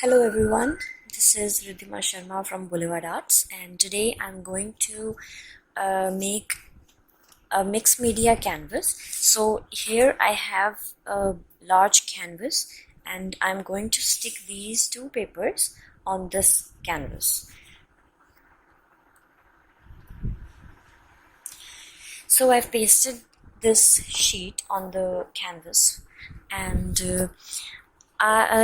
Hello everyone, this is Ridhima Sharma from Boulevard Arts, and today I'm going to make a mixed media canvas. So here I have a large canvas and I'm going to stick these two papers on this canvas. So I've pasted this sheet on the canvas, and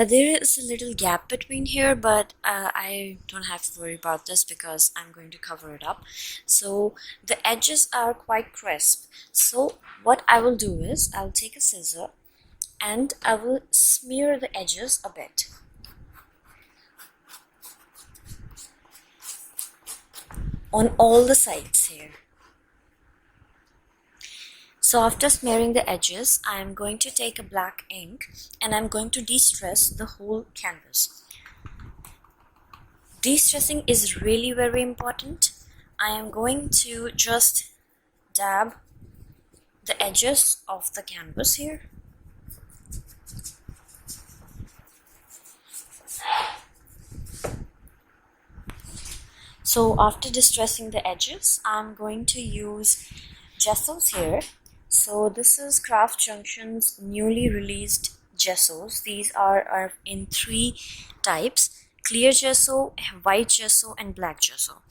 there is a little gap between here, but I don't have to worry about this because I'm going to cover it up. So the edges are quite crisp. So what I will do is I'll take a scissor and I will smear the edges a bit. On all the sides here. So after smearing the edges, I am going to take a black ink and I'm going to de-stress the whole canvas. De-stressing is really very important. I am going to just dab the edges of the canvas here. So after distressing the edges, I'm going to use gessos here. So this is JUNCTION'S newly released gessos. These are in three types: clear gesso, white gesso, and black gesso.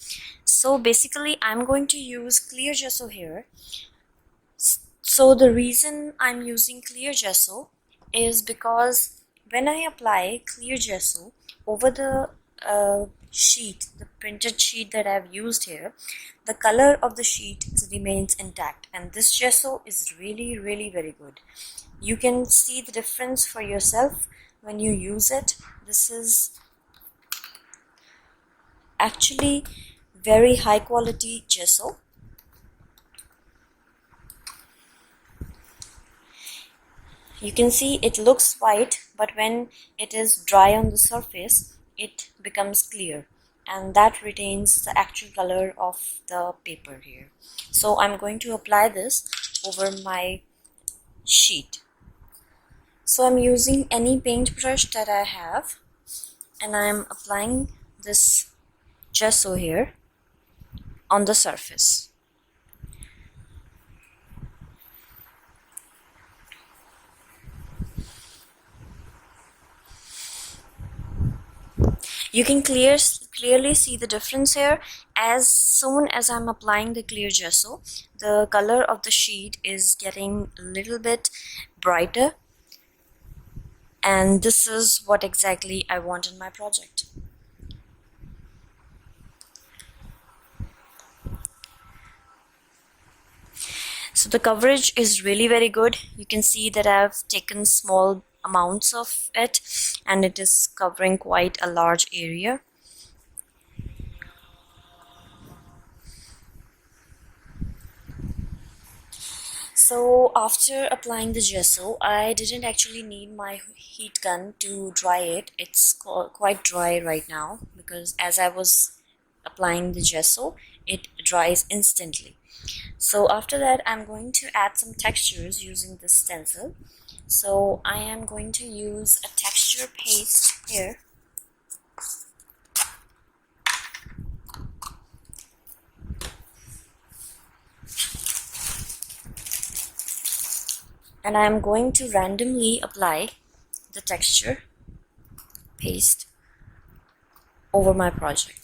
So basically I'm going to use clear gesso here. So the reason I'm using clear gesso is because when I apply clear gesso over the sheet, the printed sheet that I've used here, the color of the sheet remains intact, and this gesso is really very good. You can see the difference for yourself when you use it. This is actually very high quality gesso. You can see it looks white, but when it is dry on the surface, it becomes clear, and that retains the actual color of the paper here. So I'm going to apply this over my sheet. So I'm using any paintbrush that I have, and I'm applying this gesso here on the surface. You can clearly see the difference here. As soon as I'm applying the clear gesso, the color of the sheet is getting a little bit brighter, and this is what exactly I want in my project. So the coverage is really very good. You can see that I've taken small amounts of it and it is covering quite a large area. So after applying the gesso, I didn't actually need my heat gun to dry it. It's quite dry right now because as I was applying the gesso, it dries instantly. So after that, I'm going to add some textures using the stencil. So I am going to use a texture paste here. And I am going to randomly apply the texture paste over my project.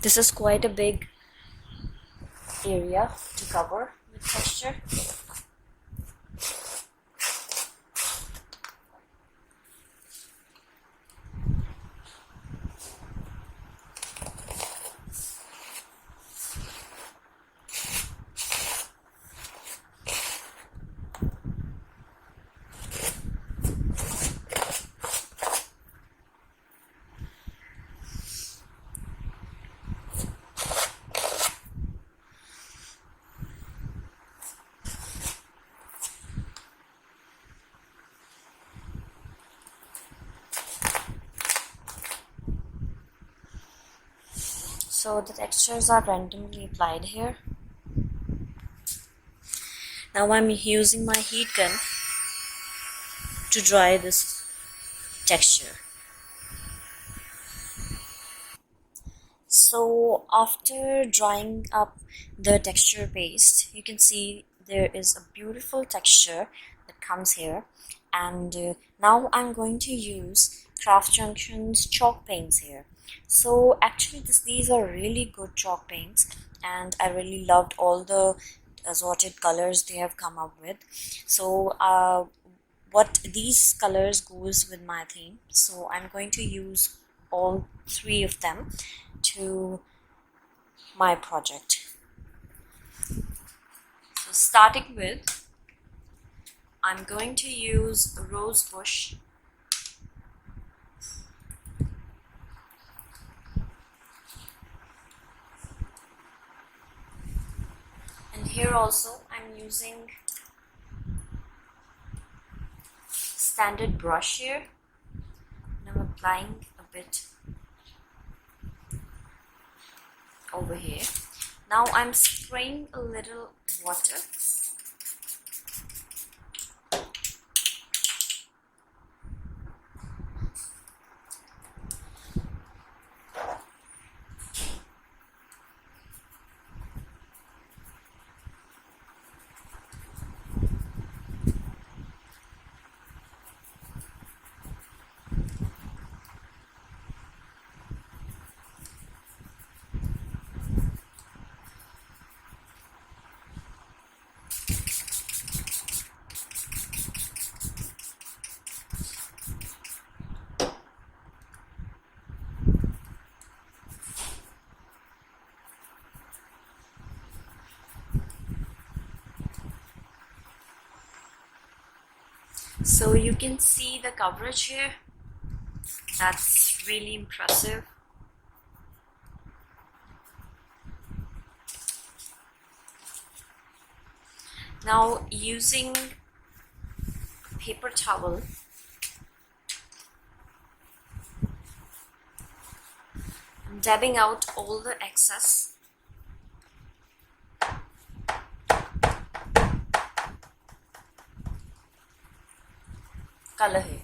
This is quite a big area to cover with texture. So the textures are randomly applied here. Now I'm using my heat gun to dry this texture. So after drying up the texture paste, you can see there is a beautiful texture that comes here. And now I'm going to use Craft Junction's chalk paints here. So actually these are really good chalk paints, and I really loved all the assorted colors they have come up with. So what these colors goes with my theme, so I'm going to use all three of them to my project. So starting with, I'm going to use Rosebush, and here also I'm using standard brush here, and I'm applying a bit over here. Now I'm spraying a little water. So you can see the coverage here, that's really impressive. Now using paper towel, I'm dabbing out all the excess. Color here.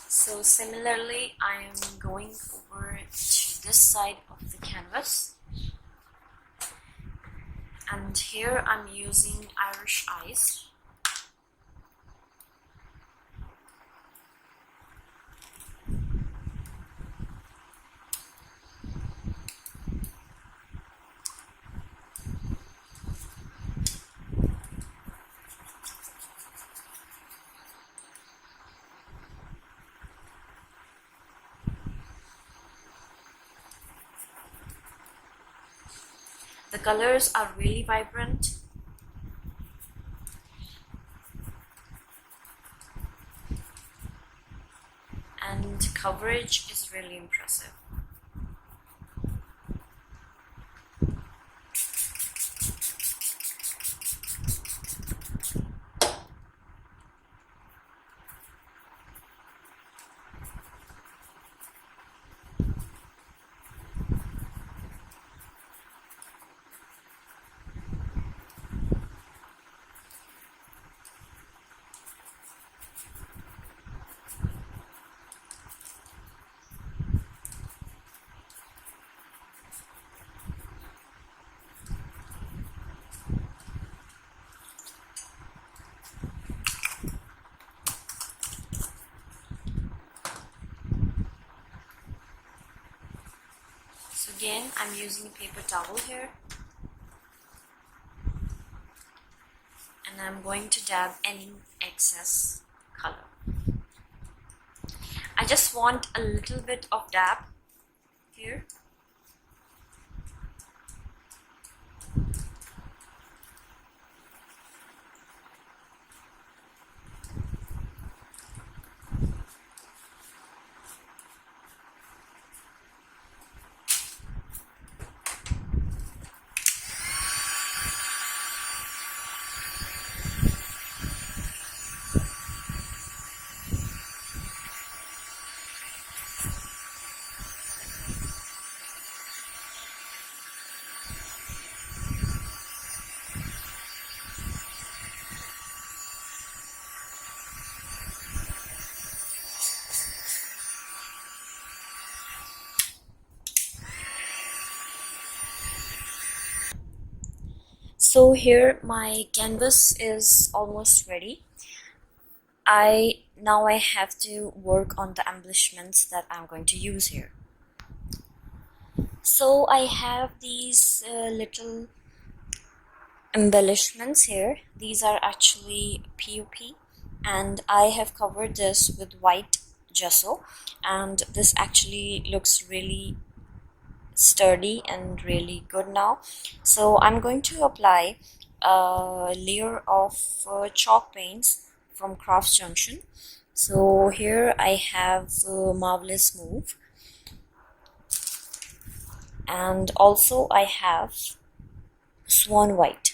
So similarly, I am going over to this side of the canvas, and here I'm using Irish Ice. The colors are really vibrant, and coverage is really impressive. Again, I'm using a paper towel here, and I'm going to dab any excess color. I just want a little bit of dab here. So here my canvas is almost ready. Now I have to work on the embellishments that I'm going to use here. So I have these little embellishments here. These are actually PUP, and I have covered this with white gesso, and this actually looks really sturdy and really good now. So I'm going to apply a layer of chalk paints from Crafts Junction. So here I have Marvelous Mauve, and also I have Swan White.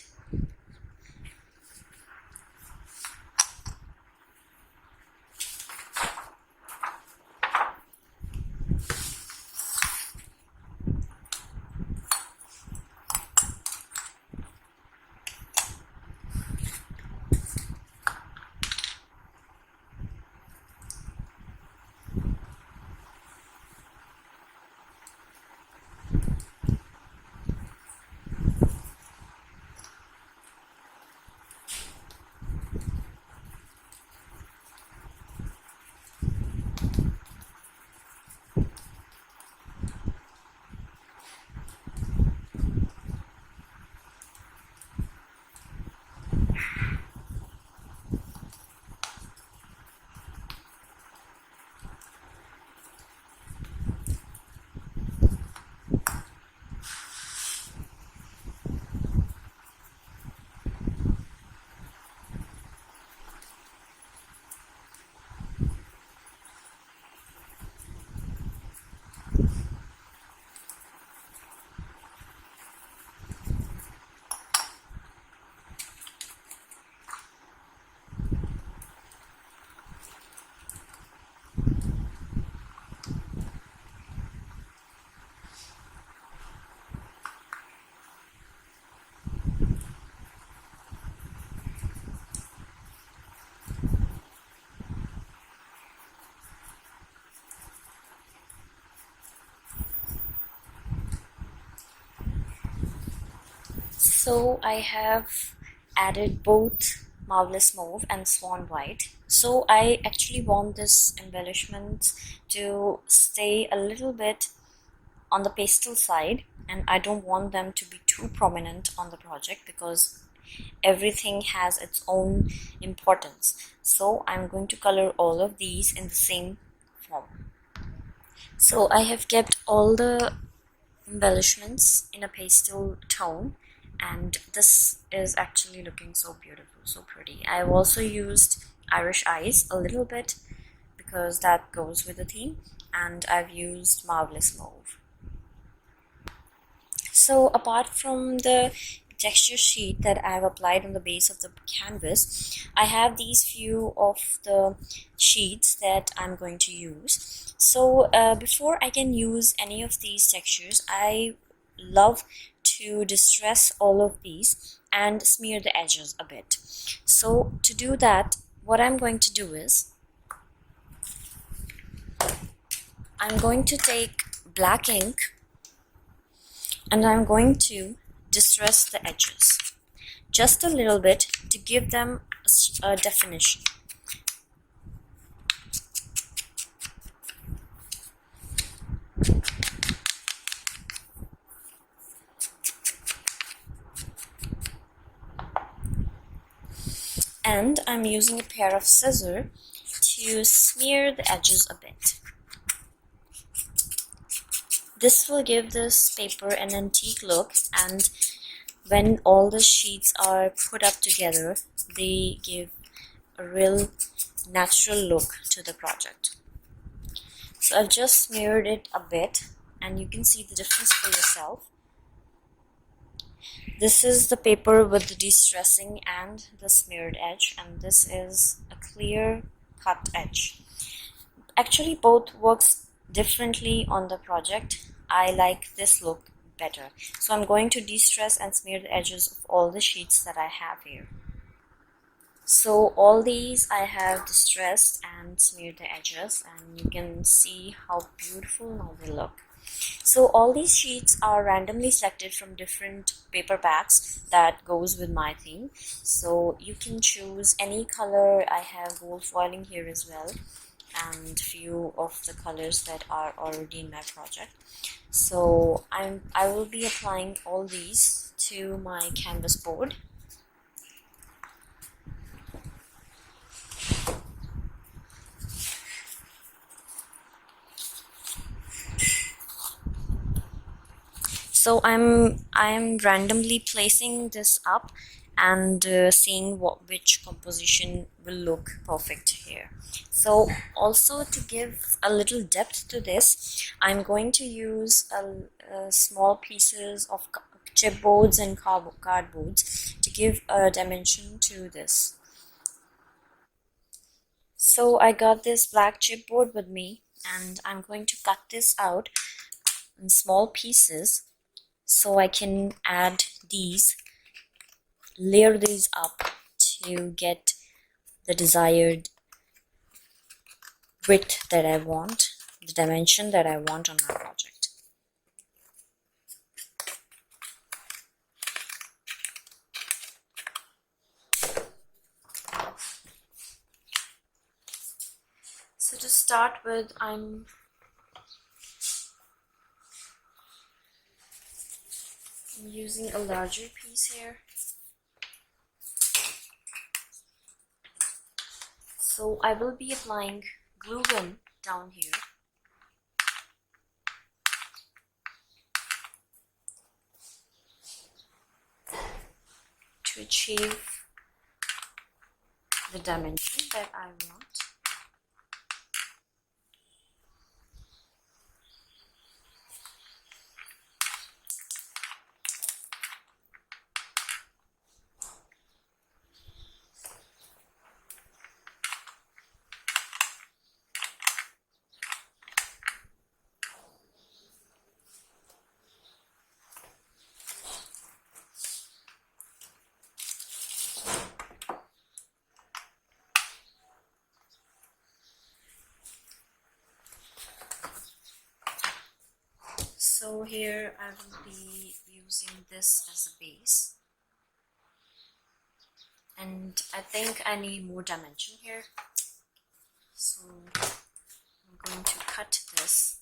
So I have added both Marvelous Mauve and Swan White. So I actually want this embellishment to stay a little bit on the pastel side, and I don't want them to be too prominent on the project because everything has its own importance. So I'm going to color all of these in the same form. So I have kept all the embellishments in a pastel tone, and this is actually looking so beautiful, so pretty. I've also used Irish eyes a little bit because that goes with the theme, and I've used Marvelous Mauve. So apart from the texture sheet that I've applied on the base of the canvas, I have these few of the sheets that I'm going to use. So before I can use any of these textures, I love to distress all of these and smear the edges a bit. So to do that, what I'm going to do is I'm going to take black ink and I'm going to distress the edges just a little bit to give them a definition. And I'm using a pair of scissors to smear the edges a bit. This will give this paper an antique look, and when all the sheets are put up together, they give a real natural look to the project. So I've just smeared it a bit, and you can see the difference for yourself. This is the paper with the de-stressing and the smeared edge, and this is a clear cut edge. Actually, both works differently on the project. I like this look better. So I'm going to de-stress and smear the edges of all the sheets that I have here. So all these I have distressed and smeared the edges, and you can see how beautiful now they look. So all these sheets are randomly selected from different paper packs that goes with my theme. So you can choose any color. I have gold foiling here as well, and few of the colors that are already in my project. So I will be applying all these to my canvas board. So I'm randomly placing this up and seeing which composition will look perfect here. So also, to give a little depth to this, I'm going to use small pieces of chipboards and cardboards to give a dimension to this. So I got this black chipboard with me, and I'm going to cut this out in small pieces so I can add these, layer these up to get the desired width that I want, the dimension that I want on my project. So to start with, I'm using a larger piece here. So I will be applying glue gun down here. To achieve the dimension that I want. So here I will be using this as a base, and I think I need more dimension here, so I'm going to cut this.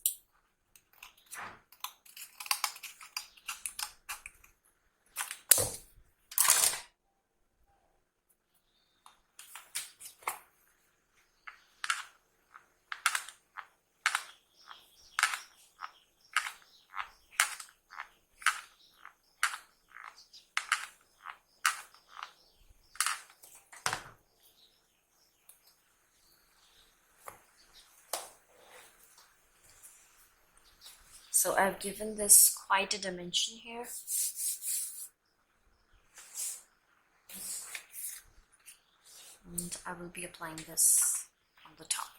So I've given this quite a dimension here. And I will be applying this on the top.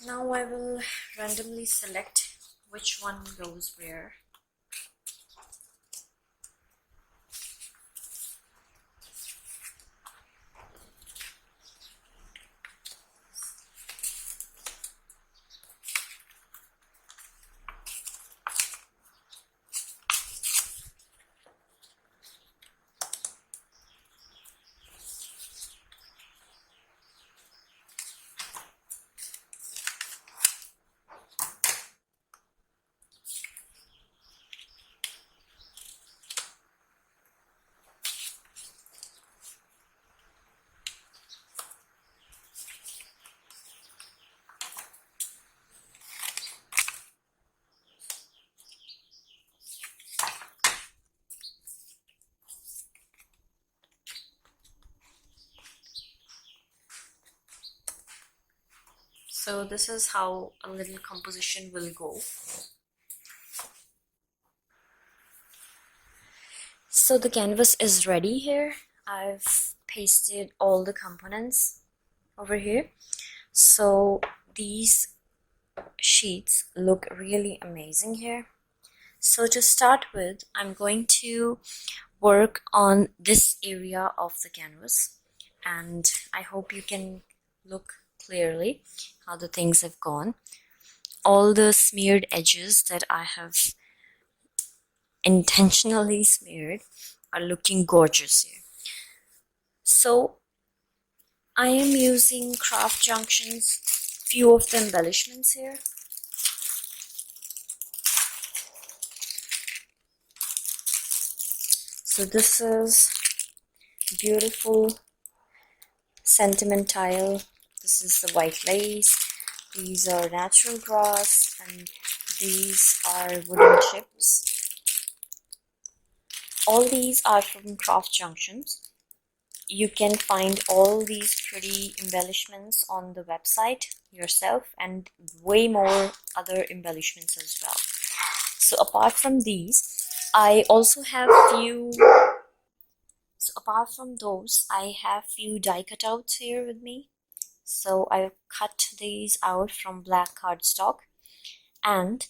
Now I will randomly select which one goes where. So this is how a little composition will go. So the canvas is ready here. I've pasted all the components over here. So these sheets look really amazing here. So to start with, I'm going to work on this area of the canvas, and I hope you can look clearly how the things have gone. All the smeared edges that I have intentionally smeared are looking gorgeous here. So I am using Craft Junction's few of the embellishments here. So this is beautiful sentimental. This is the white lace. These are natural grass, and these are wooden chips. All these are from Craft Junctions. You can find all these pretty embellishments on the website yourself, and way more other embellishments as well. So apart from these, I also have few. So apart from those, I have few die cutouts here with me. So I cut these out from black cardstock, and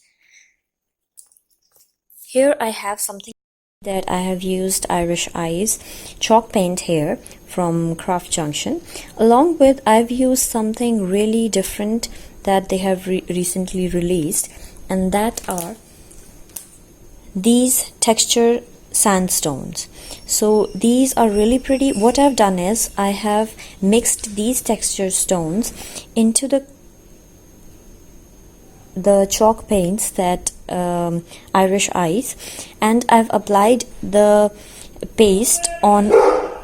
here I have something that I have used Irish Eyes chalk paint here from Craft Junction. Along with, I've used something really different that they have recently released, and that are these texture sandstones. So these are really pretty. What I've done is I have mixed these texture stones into the chalk paints that Irish Eyes, and I've applied the paste on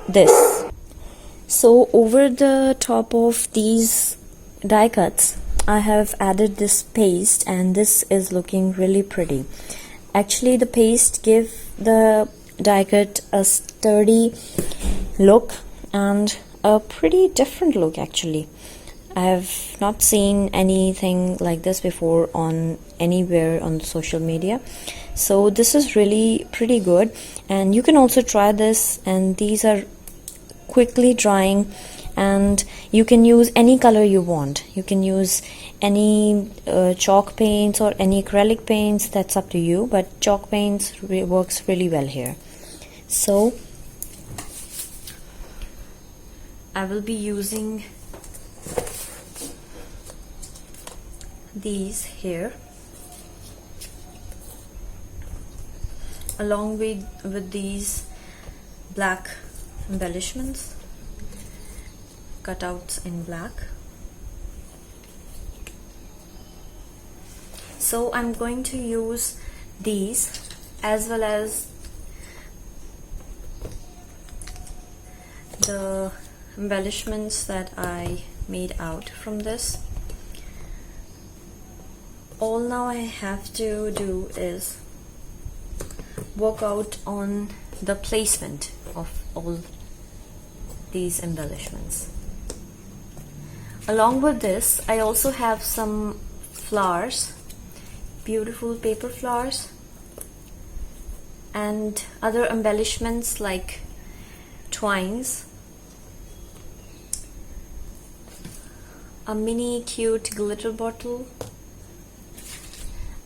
this. So over the top of these die cuts, I have added this paste, and this is looking really pretty. Actually, the paste gives the die cut a sturdy look and a pretty different look actually. I have not seen anything like this before on anywhere on social media. So this is really pretty good, and you can also try this, and these are quickly drying, and you can use any color you want. You can use any chalk paints or any acrylic paints, that's up to you, but chalk paints works really well here. So I will be using these here along with these black embellishments, cutouts in black. So I'm going to use these as well as the embellishments that I made out from this. All now I have to do is work out on the placement of all these embellishments. Along with this, I also have some flowers, beautiful paper flowers, and other embellishments like twines, a mini cute glitter bottle.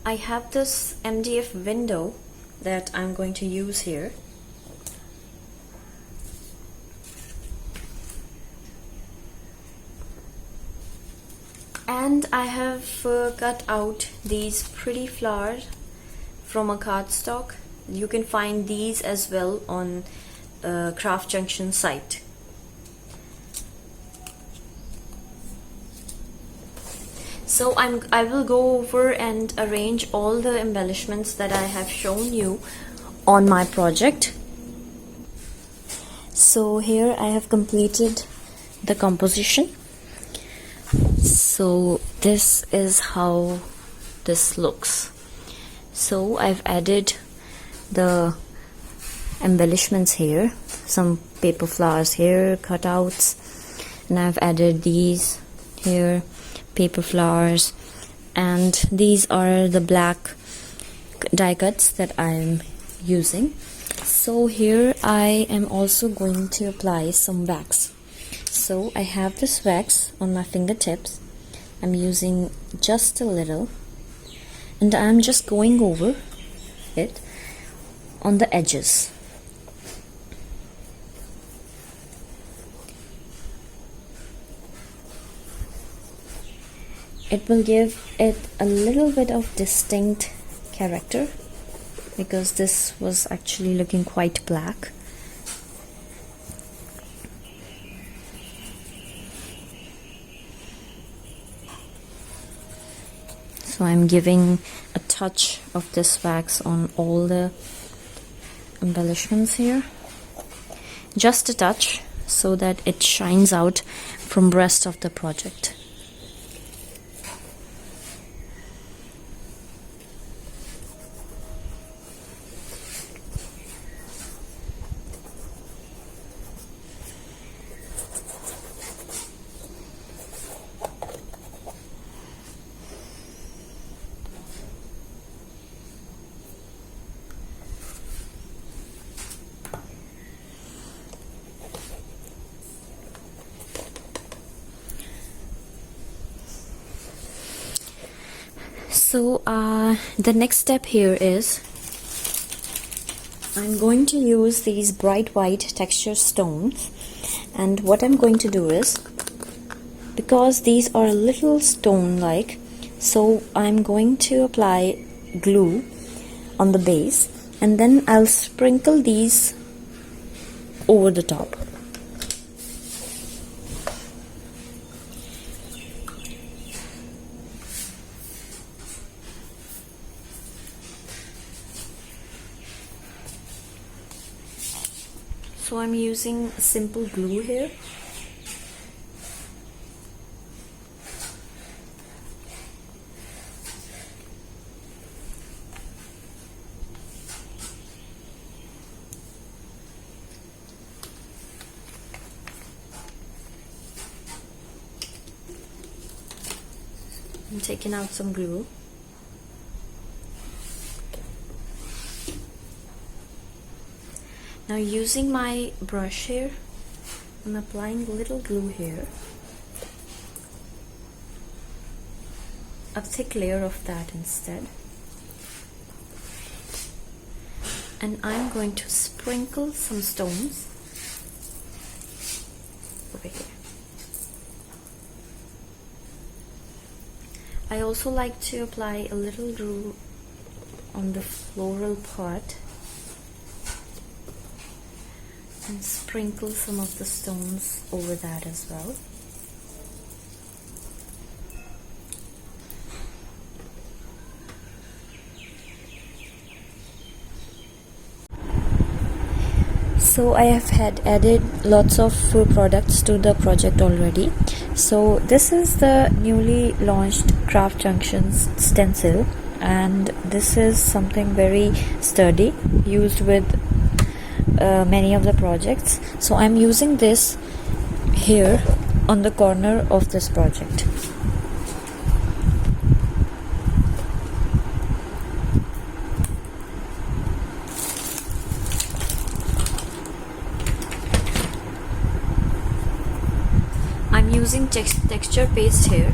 I have this MDF window that I'm going to use here. And I have cut out these pretty flowers from a cardstock. You can find these as well on Craft Junction site. So I will go over and arrange all the embellishments that I have shown you on my project. So here I have completed the composition. So this is how this looks. So I've added the embellishments here, some paper flowers here, cutouts, and I've added these here, paper flowers, and these are the black die cuts that I'm using. So here I am also going to apply some wax. So I have this wax on my fingertips. I'm using just a little, and I'm just going over it on the edges. It will give it a little bit of distinct character, because this was actually looking quite black. So I'm giving a touch of this wax on all the embellishments here, just a touch, so that it shines out from the rest of the project. So the next step here is I'm going to use these bright white texture stones, and what I'm going to do is, because these are a little stone like, so I'm going to apply glue on the base, and then I'll sprinkle these over the top. So I'm using simple glue here. I'm taking out some glue. Now using my brush here, I'm applying a little glue here, a thick layer of that instead, and I'm going to sprinkle some stones over here. I also like to apply a little glue on the floral part and sprinkle some of the stones over that as well. So I have added lots of products to the project already. So this is the newly launched Craft Junctions stencil, and this is something very sturdy, used with many of the projects. So I'm using this here on the corner of this project. I'm using texture paste here.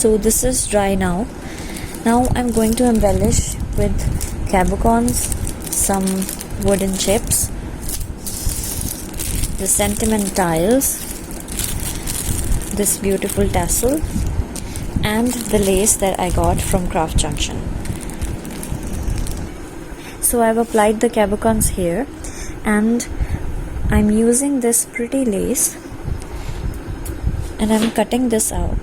So this is dry now. Now I'm going to embellish with cabochons, some wooden chips, the sentimentals, this beautiful tassel, and the lace that I got from Craft Junction. So I've applied the cabochons here, and I'm using this pretty lace and I'm cutting this out.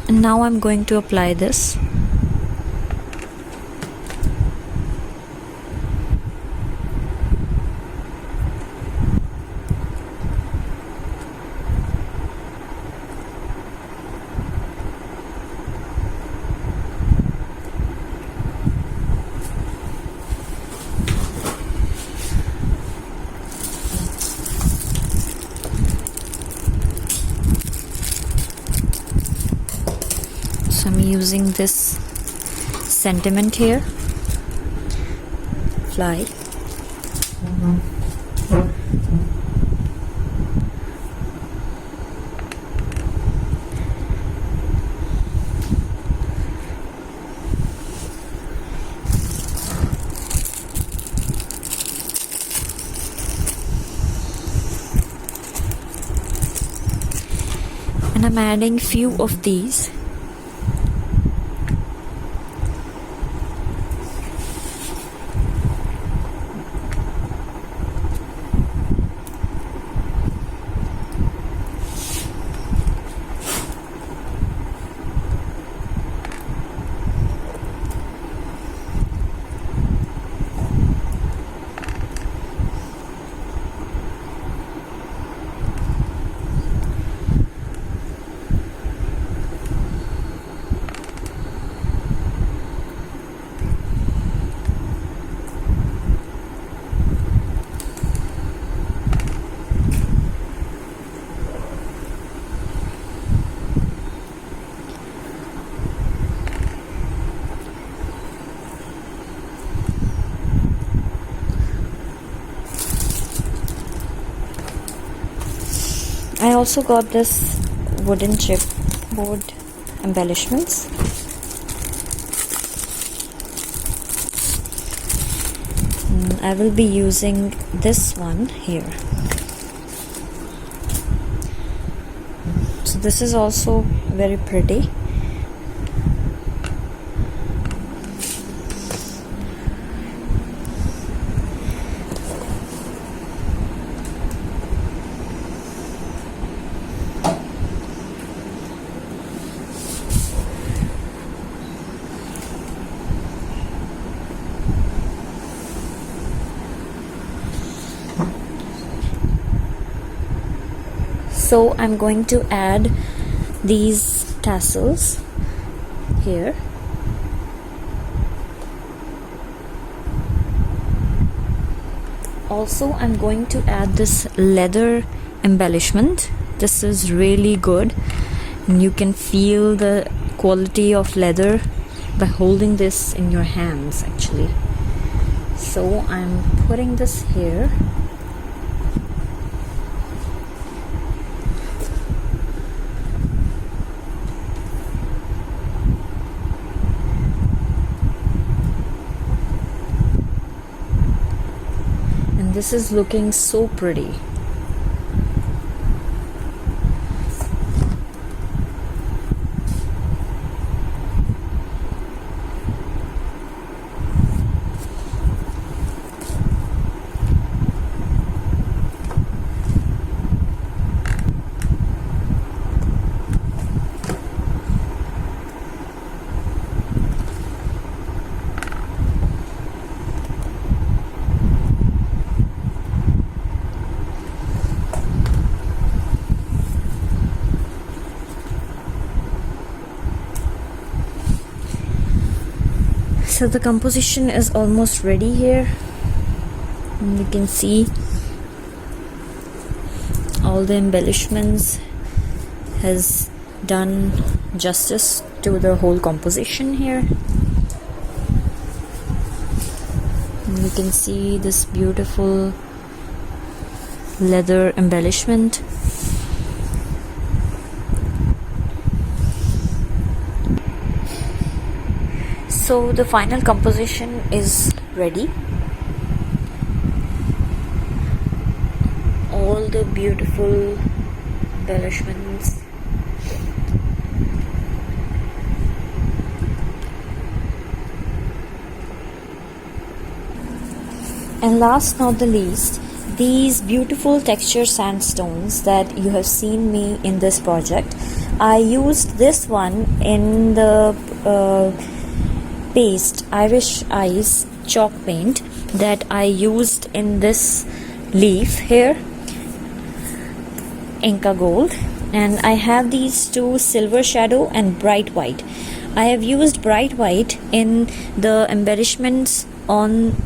And now I'm going to apply this. So I'm using this sentiment here, fly. And I'm adding few of these. I also got this wooden chipboard embellishments. I will be using this one here. So this is also very pretty. So I'm going to add these tassels here. Also, I'm going to add this leather embellishment. This is really good, and you can feel the quality of leather by holding this in your hands actually. So I'm putting this here. This is looking so pretty. So the composition is almost ready here, and you can see all the embellishments has done justice to the whole composition here. You can see this beautiful leather embellishment. So the final composition is ready. All the beautiful embellishments. And last not the least, these beautiful texture sandstones that you have seen me in this project. I used this one in the paste Irish Ice chalk paint that I used in this leaf here, Inca Gold, and I have these two, silver shadow and bright white. I have used bright white in the embellishments on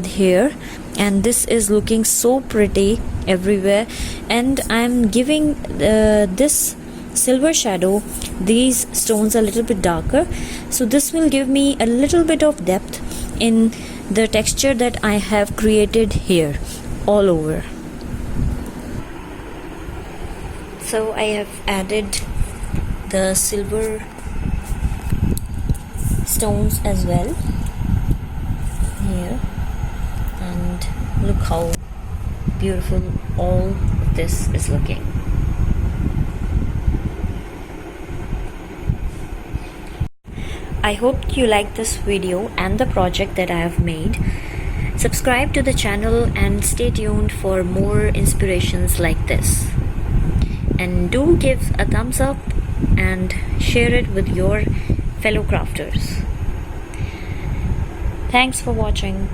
here, and this is looking so pretty everywhere. And I'm giving this silver shadow, these stones, a little bit darker, so this will give me a little bit of depth in the texture that I have created here all over. So I have added the silver stones as well here, and look how beautiful all of this is looking. I hope you liked this video and the project that I have made. Subscribe to the channel and stay tuned for more inspirations like this. And do give a thumbs up and share it with your fellow crafters. Thanks for watching.